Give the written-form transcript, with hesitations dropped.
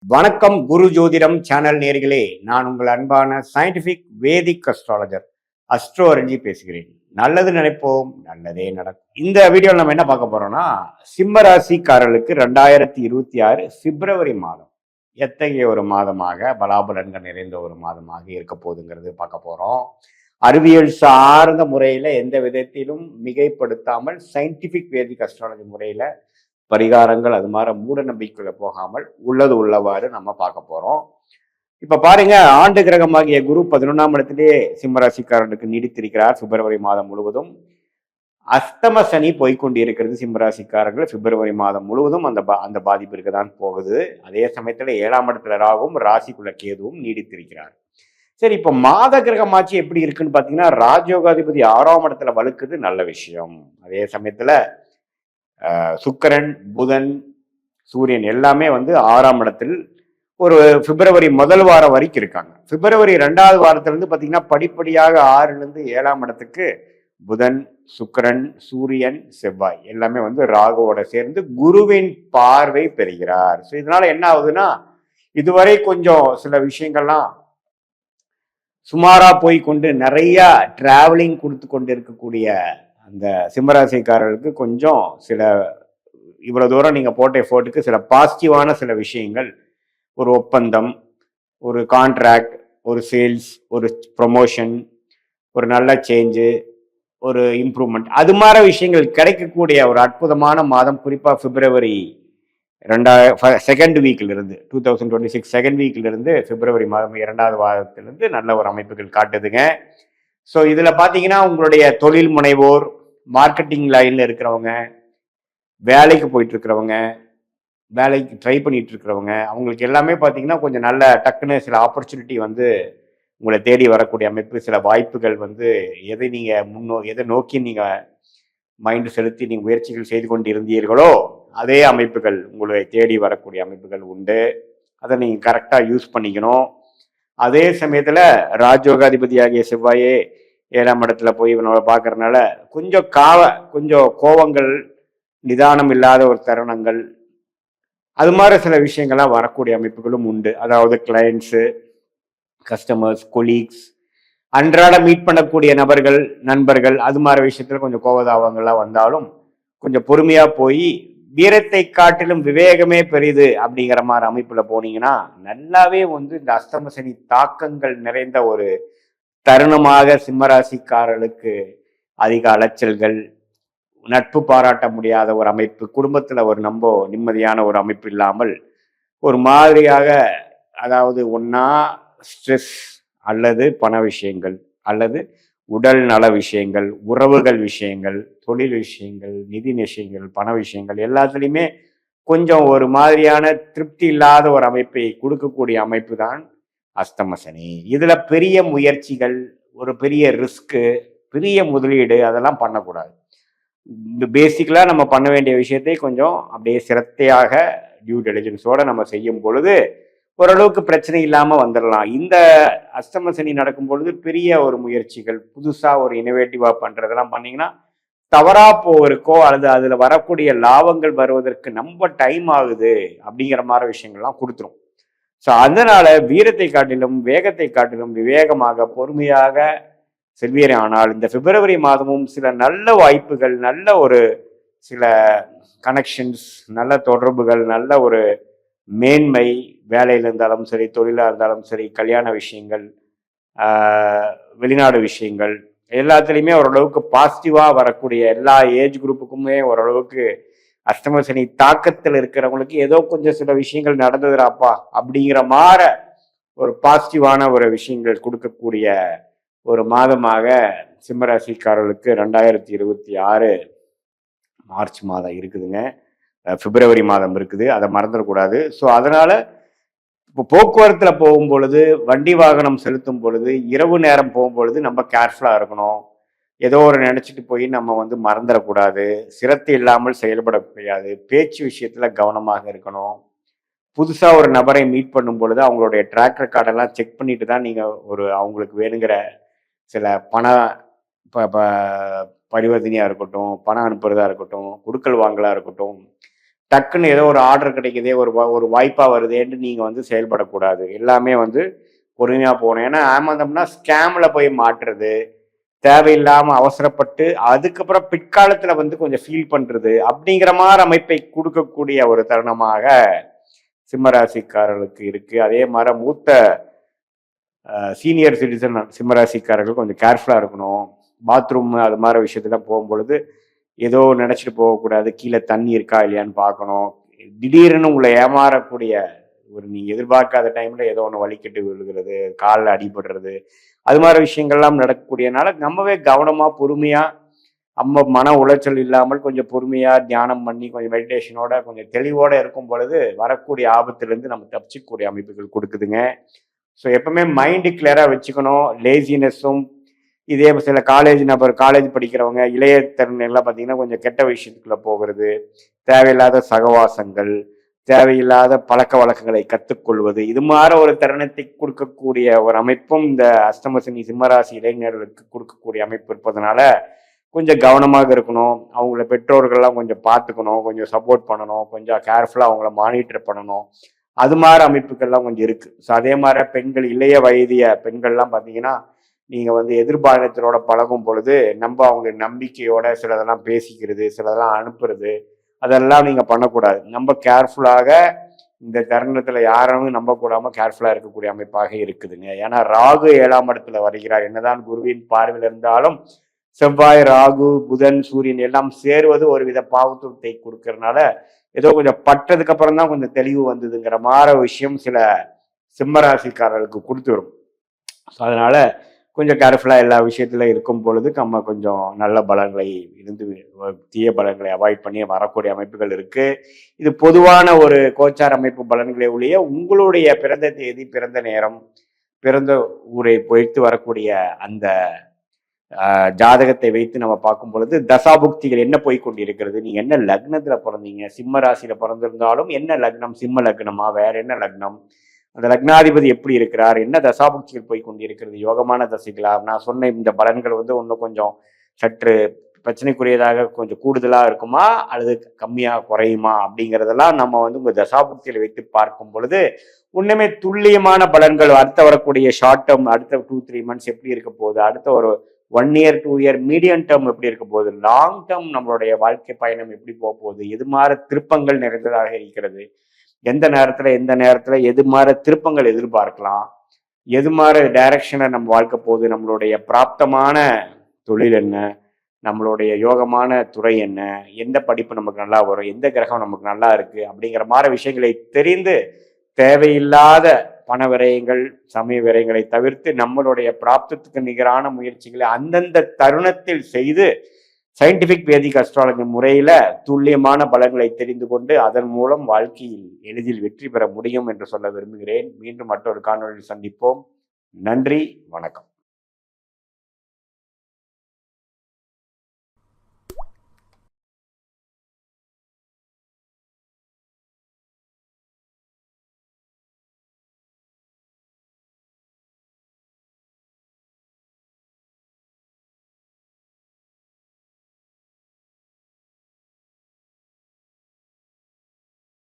வணக்கம் குரு ஜோதிடம் சேனல் நேர்களே, நான் உங்கள் அன்பான சயின்டிபிக் வேதிக் அஸ்ட்ராலஜர் அஸ்ட்ரோரஞ்சி பேசுகிறேன். நல்லது நினைப்போம், நல்லதே நடக்கும். இந்த வீடியோவில் நம்ம என்ன பார்க்க போறோம்னா, சிம்ம ராசிக்காரர்களுக்கு 2026 பிப்ரவரி மாதம் எத்தகைய ஒரு மாதமாக பலாபலன்கள் நிறைந்த ஒரு மாதமாக இருக்க போகுதுங்கிறது பார்க்க போறோம். அறிவியல் சார்ந்த முறையில எந்த விதத்திலும் மிகைப்படுத்தாமல் சயின்டிபிக் வேதிக் அஸ்ட்ராலஜி முறையில பரிகாரங்கள் அது மாதிரி மூட நம்பிக்கைகளை போகாமல் உள்ளது உள்ளவாறு நம்ம பார்க்க போறோம். இப்ப பாருங்க, ஆண்டு கிரகமாகிய குரு 11ஆம் இடத்திலே சிம்மராசிக்காரனுக்கு நீடித்திருக்கிறார் பிப்ரவரி மாதம் முழுவதும். அஸ்தம சனி போய்கொண்டிருக்கிறது சிம்மராசிக்காரர்கள் பிப்ரவரி மாதம் முழுவதும் அந்த பாதிப்பு இருக்கதான் போகுது. அதே சமயத்துல 7ஆம் இடத்துல ராகும் ராசிக்குள்ள கேதுவும் நீடித்திருக்கிறார். சரி, இப்ப மாத கிரகமாச்சு எப்படி இருக்குன்னு பாத்தீங்கன்னா, ராஜயோகாதிபதி 6ஆம் இடத்துல வலுக்குது, நல்ல விஷயம். அதே சமயத்துல சுக்கிரன், புதன், சூரியன் எல்லாமே 6ஆம் இடத்தில் ஒரு பிப்ரவரி முதல் வாரம் வரைக்கும் இருக்காங்க. பிப்ரவரி 2வது வாரத்திலிருந்து பார்த்தீங்கன்னா படிப்படியாக 6லிருந்து 7ஆம் இடத்துக்கு புதன், சுக்கிரன், சூரியன், செவ்வாய் எல்லாமே ராகுவோட சேர்ந்து குருவின் பார்வை பெறுகிறார். ஸோ இதனால என்ன ஆகுதுன்னா, இதுவரை கொஞ்சம் சில விஷயங்கள்லாம் சுமாரா போய் கொண்டு நிறைய டிராவலிங் கொடுத்து கொண்டு இருக்கக்கூடிய அந்த சிம்மராசிக்காரர்களுக்கு கொஞ்சம் சில இவ்வளவு தூரம் நீங்க போட்ட எஃபோர்ட்டுக்கு சில பாசிட்டிவான சில விஷயங்கள், ஒரு ஒப்பந்தம், ஒரு கான்ட்ராக்ட், ஒரு சேல்ஸ், ஒரு ப்ரொமோஷன், ஒரு நல்ல சேஞ்சு, ஒரு இம்ப்ரூவ்மெண்ட், அது மாதிரி விஷயங்கள் கிடைக்கக்கூடிய ஒரு அற்புதமான மாதம். குறிப்பா பிப்ரவரி செகண்ட் வீக்ல இருந்து 2026 செகண்ட் வீக்ல இருந்து பிப்ரவரி மாதம் 2வது வாரத்திலிருந்து நல்ல ஒரு அமைப்புகள் காட்டுதுங்க. ஸோ இதுல பாத்தீங்கன்னா, உங்களுடைய தொழில் முனைவோர், மார்க்கெட்டிங் லைன்ல இருக்கிறவங்க, வேலைக்கு போயிட்டு இருக்கிறவங்க, வேலைக்கு ட்ரை பண்ணிட்டு இருக்கிறவங்க, அவங்களுக்கு எல்லாமே பார்த்தீங்கன்னா கொஞ்சம் நல்ல டக்குன்னு சில ஆப்பர்ச்சுனிட்டி உங்களை தேடி வரக்கூடிய அமைப்பு, சில வாய்ப்புகள் எதை நீங்கள் எதை நோக்கி நீங்கள் மைண்டு செலுத்தி நீங்கள் முயற்சிகள் செய்து கொண்டு இருந்தீர்களோ அதே அமைப்புகள் உங்களை தேடி வரக்கூடிய அமைப்புகள் உண்டு. அதை நீங்கள் கரெக்டாக யூஸ் பண்ணிக்கணும். அதே சமயத்தில் ராஜயோகாதிபதியாகிய செவ்வாயே 7ஆம் இடத்துல போய் இவனோட பார்க்கறதுனால கொஞ்சம் கோவங்கள், நிதானம் இல்லாத ஒரு தருணங்கள், அது மாதிரி சில விஷயங்கள்லாம் வரக்கூடிய அமைப்புகளும் உண்டு. அதாவது கிளையண்ட்ஸு, கஸ்டமர்ஸ், கொலீக்ஸ், அன்றாட மீட் பண்ணக்கூடிய நபர்கள், நண்பர்கள், அது மாதிரி விஷயத்துல கொஞ்சம் கோபதாபங்கள்லாம் வந்தாலும் கொஞ்சம் பொறுமையா போய் வீரத்தை காட்டிலும் விவேகமே பெரிது அப்படிங்கிற மாதிரி அமைப்புல போனீங்கன்னா நல்லாவே இந்த அஸ்தம சனி தாக்கங்கள் நிறைந்த ஒரு தருணமாக சிம்மராசிக்காரர்களுக்கு அதிக அலைச்சல்கள், நட்பு பாராட்ட முடியாத ஒரு அமைப்பு, குடும்பத்துல ஒரு நிம்மதியான ஒரு அமைப்பு இல்லாமல் ஒரு மாதிரியாக, அதாவது ஒன்னா ஸ்ட்ரெஸ் அல்லது பண விஷயங்கள் அல்லது உடல் நல விஷயங்கள், உறவுகள் விஷயங்கள், தொழில் விஷயங்கள், நிதி விஷயங்கள், பண விஷயங்கள் எல்லாத்துலேயுமே கொஞ்சம் ஒரு மாதிரியான திருப்தி இல்லாத ஒரு அமைப்பை கொடுக்கக்கூடிய அமைப்பு தான் அஸ்தம சனி. இதுல பெரிய முயற்சிகள், ஒரு பெரிய ரிஸ்க்கு, பெரிய முதலீடு அதெல்லாம் பண்ணக்கூடாது. பேசிக்கலா நம்ம பண்ண வேண்டிய விஷயத்தை கொஞ்சம் அப்படியே சிரத்தையாக டியூ டெலிஜென்ஸோட நம்ம செய்யும் பொழுது ஓரளவுக்கு பிரச்சனை இல்லாம வந்துடலாம். இந்த அஸ்தம சனி நடக்கும் பொழுது பெரிய ஒரு முயற்சிகள், புதுசா ஒரு இனோவேட்டிவா பண்றதெல்லாம் பண்ணீங்கன்னா தவறா போவதற்கோ அல்லது அதுல வரக்கூடிய லாபங்கள் வருவதற்கு ரொம்ப டைம் ஆகுது அப்படிங்கிற மாதிரி விஷயங்கள்லாம் கொடுத்துரும். ஸோ அதனால வீரத்தை காட்டிலும் வேகத்தை காட்டிலும் விவேகமாக பொறுமையாக செல்வீரே. ஆனால் இந்த பிப்ரவரி மாதமும் சில நல்ல வாய்ப்புகள், நல்ல ஒரு சில கனெக்ஷன்ஸ், நல்ல தொடர்புகள், நல்ல ஒரு மேன்மை, வேலையில் இருந்தாலும் சரி, தொழிலாக இருந்தாலும் சரி, கல்யாண விஷயங்கள், வெளிநாடு விஷயங்கள் எல்லாத்துலேயுமே ஓரளவுக்கு பாசிட்டிவாக வரக்கூடிய எல்லா ஏஜ் குரூப்புக்குமே ஓரளவுக்கு அஷ்டம சனி தாக்கத்தில் இருக்கிறவங்களுக்கு ஏதோ கொஞ்சம் சில விஷயங்கள் நடந்ததுராப்பா அப்படிங்கிற மாதிரி ஒரு பாசிட்டிவான ஒரு விஷயங்கள் கொடுக்கக்கூடிய ஒரு மாதமாக சிம்மராசிக்காரர்களுக்கு 2026 மார்ச் மாதம் இருக்குதுங்க. பிப்ரவரி மாதம் இருக்குது, அதை மறந்துடக்கூடாது. ஸோ அதனால இப்போ போக்குவரத்துல போகும் பொழுது, வண்டி வாகனம் செலுத்தும் பொழுது, இரவு நேரம் போகும் பொழுது நம்ம கேர்ஃபுல்லா இருக்கணும். ஏதோ ஒரு நினைச்சிட்டு போய் நம்ம மறந்துடக்கூடாது. சிரத்தை இல்லாமல் செயல்பட முடியாது. பேச்சு விஷயத்துல கவனமாக இருக்கணும். புதுசா ஒரு நபரை மீட் பண்ணும் பொழுது அவங்களுடைய ட்ராக் ரெக்கார்டெல்லாம் செக் பண்ணிட்டு தான் நீங்க அவங்களுக்கு வேணுங்கிற சில பண பரிவர்த்தனையா இருக்கட்டும், பணம் அனுப்புறதா இருக்கட்டும், கொடுக்கல் வாங்கலா இருக்கட்டும், டக்குன்னு ஏதோ ஒரு ஆர்டர் கிடைக்குதே, ஒரு வாய்ப்பா வருதேன்னு நீங்க வந்து செயல்படக்கூடாது. எல்லாமே வந்து பொறுமையா போகணும். ஏன்னா ஏமாந்தோம்னா ஸ்கேம்ல போய் மாட்டுறது, தேவையில்லாம அவசரப்பட்டு அதுக்கப்புறம் பிற்காலத்துல வந்து கொஞ்சம் ஃபீல் பண்றது அப்படிங்கிற மாதிரி அமைப்பை கொடுக்கக்கூடிய ஒரு தருணமாக சிம்மராசிக்காரர்களுக்கு இருக்கு. அதே மாதிரி மூத்த சீனியர் சிட்டிசன் சிம்மராசிக்காரர்கள் கொஞ்சம் கேர்ஃபுல்லா இருக்கணும். பாத்ரூம் அது மாதிரி விஷயத்துல போகும்பொழுது ஏதோ நினைச்சிட்டு போகக்கூடாது. கீழே தண்ணி இருக்கா இல்லையான்னு பார்க்கணும். திடீர்னு உங்களை ஏமாறக்கூடிய ஒரு நீங்க எதிர்பார்க்காத டைம்ல ஏதோ ஒன்று வலிக்கிட்டு விழுகிறது, காலில் அடிபடுறது, அது மாதிரி விஷயங்கள்லாம் நடக்கக்கூடியனால நம்மவே கவனமா பொறுமையா மன உளைச்சல் இல்லாமல் கொஞ்சம் பொறுமையா தியானம் பண்ணி கொஞ்சம் மெடிடேஷனோட கொஞ்சம் தெளிவோட இருக்கும் பொழுது வரக்கூடிய ஆபத்திலிருந்து நம்ம தப்பிச்சிக்கக்கூடிய அமைப்புகள் கொடுக்குதுங்க. ஸோ எப்பவுமே மைண்டு கிளியரா வச்சுக்கணும். லேசினஸும் இதே சில காலேஜ் படிக்கிறவங்க இளைய தருணங்கள்லாம் பார்த்தீங்கன்னா கொஞ்சம் கெட்ட விஷயத்துக்குள்ள போகிறது, தேவையில்லாத சகவாசங்கள், தேவையில்லாத பழக்க வழக்கங்களை கற்றுக்கொள்வது, இது மாதிரி ஒரு தருணத்தை கொடுக்கக்கூடிய ஒரு அமைப்பும் இந்த அஷ்டமசனி சிம்மராசி இளைஞர்களுக்கு கொடுக்கக்கூடிய அமைப்பு இருப்பதனால கொஞ்சம் கவனமாக இருக்கணும். அவங்கள பெற்றோர்கள்லாம் கொஞ்சம் பார்த்துக்கணும், கொஞ்சம் சப்போர்ட் பண்ணணும், கொஞ்சம் கேர்ஃபுல்லாக அவங்கள மானிட்டர் பண்ணணும். அது மாதிரி அமைப்புகள்லாம் கொஞ்சம் இருக்கு. ஸோ அதே மாதிரி பெண்கள், இளைய வயதிய பெண்கள்லாம் பார்த்தீங்கன்னா நீங்கள் வந்து எதிர்பாலினத்தினோட பழகும் பொழுது அவங்க நம்பிக்கையோட சிலதெல்லாம் பேசிக்கிறது, சிலதெல்லாம் அனுப்புறது, அதெல்லாம் நீங்கள் பண்ணக்கூடாது. நம்ம கேர்ஃபுல்லாக இந்த தருணத்தில் யாரும் நம்பக்கூடாமல் கேர்ஃபுல்லாக இருக்கக்கூடிய அமைப்பாக இருக்குதுங்க. ஏன்னா ராகு 7ஆம் இடத்துல வருகிறார். என்னதான் குருவின் பார்வையில் இருந்தாலும் செவ்வாய், ராகு, புதன், சூரியன் எல்லாம் சேருவது ஒரு வித பாவத்துவத்தை கொடுக்கறதுனால ஏதோ கொஞ்சம் பட்டதுக்கு அப்புறம் தான் கொஞ்சம் தெளிவு வந்ததுங்கிற மாதிரி விஷயம் சில சிம்மராசிக்காரர்களுக்கு கொடுத்துரும். ஸோ அதனால கொஞ்சம் கேர்ஃபுல்லாக எல்லா விஷயத்துல இருக்கும் பொழுது நம்ம கொஞ்சம் நல்ல பலன்களை இருந்து தீய பலன்களை அவாய்ட் பண்ணி வரக்கூடிய அமைப்புகள் இருக்கு. இது பொதுவான ஒரு கோச்சார் அமைப்பு பலன்களை ஒழிய உங்களுடைய பிறந்த தேதி, பிறந்த நேரம், பிறந்த ஊரை பொய்த்து வரக்கூடிய அந்த ஜாதகத்தை வைத்து நம்ம பார்க்கும் பொழுது தசாபுக்திகள் என்ன போய்கொண்டிருக்கிறது, நீங்க என்ன லக்னத்துல பிறந்தீங்க, சிம்ம ராசியில பிறந்திருந்தாலும் என்ன லக்னம், சிம்ம லக்னமா, வேற என்ன லக்னம், அந்த லக்னாதிபதி எப்படி இருக்கிறார், என்ன தசாபுக்திகள் போய்கொண்டிருக்கிறது, யோகமான தசைகளா, நான் சொன்ன இந்த பலன்கள் வந்து இன்னும் கொஞ்சம் சற்று பிரச்சனைக்குரியதாக கொஞ்சம் கூடுதலா இருக்குமா அல்லது கம்மியா குறையுமா அப்படிங்கிறதெல்லாம் நம்ம வந்து உங்க தசாபுக்திகளை வைத்து பார்க்கும் பொழுது உண்மையுமே துல்லியமான பலன்கள் அடுத்த வரக்கூடிய ஷார்ட் டேர்ம், அடுத்த 2-3 மந்த்ஸ் எப்படி இருக்க போகுது, அடுத்த ஒரு 1 இயர் 2 இயர் மீடியம் டேர்ம் எப்படி இருக்க போகுது, லாங் டேர்ம் நம்மளுடைய வாழ்க்கை பயணம் எப்படி போக போகுது, எது மாதிரி திருப்பங்கள் நிறைந்ததாக இருக்கிறது, எந்த நேரத்துல எது மாதிரி திருப்பங்கள் எதிர்பார்க்கலாம், எது மாதிரி டைரக்ஷனை நம்ம வாழ்க்கை போகுது, நம்மளுடைய பிராப்தமான தொழில் என்ன, நம்மளுடைய யோகமான துறை என்ன, எந்த படிப்பு நமக்கு நல்லா வரும், எந்த கிரகம் நமக்கு நல்லா இருக்கு அப்படிங்கிற மாதிரி விஷயங்களை தெரிந்து தேவையில்லாத பண விரயங்கள், சமய விரயங்களை தவிர்த்து நம்மளுடைய பிராப்தத்துக்கு நிகரான முயற்சிகளை அந்தந்த தருணத்தில் செய்து சயின்டிபிக் வேதிக் அஸ்ட்ராலஜி முறையில துல்லியமான பலன்களை தெரிந்து கொண்டு அதன் மூலம் வாழ்க்கையில் எளிதில் வெற்றி பெற முடியும் என்று சொல்ல விரும்புகிறேன். மீண்டும் மற்றொரு காணொலியில் சந்திப்போம். நன்றி, வணக்கம்.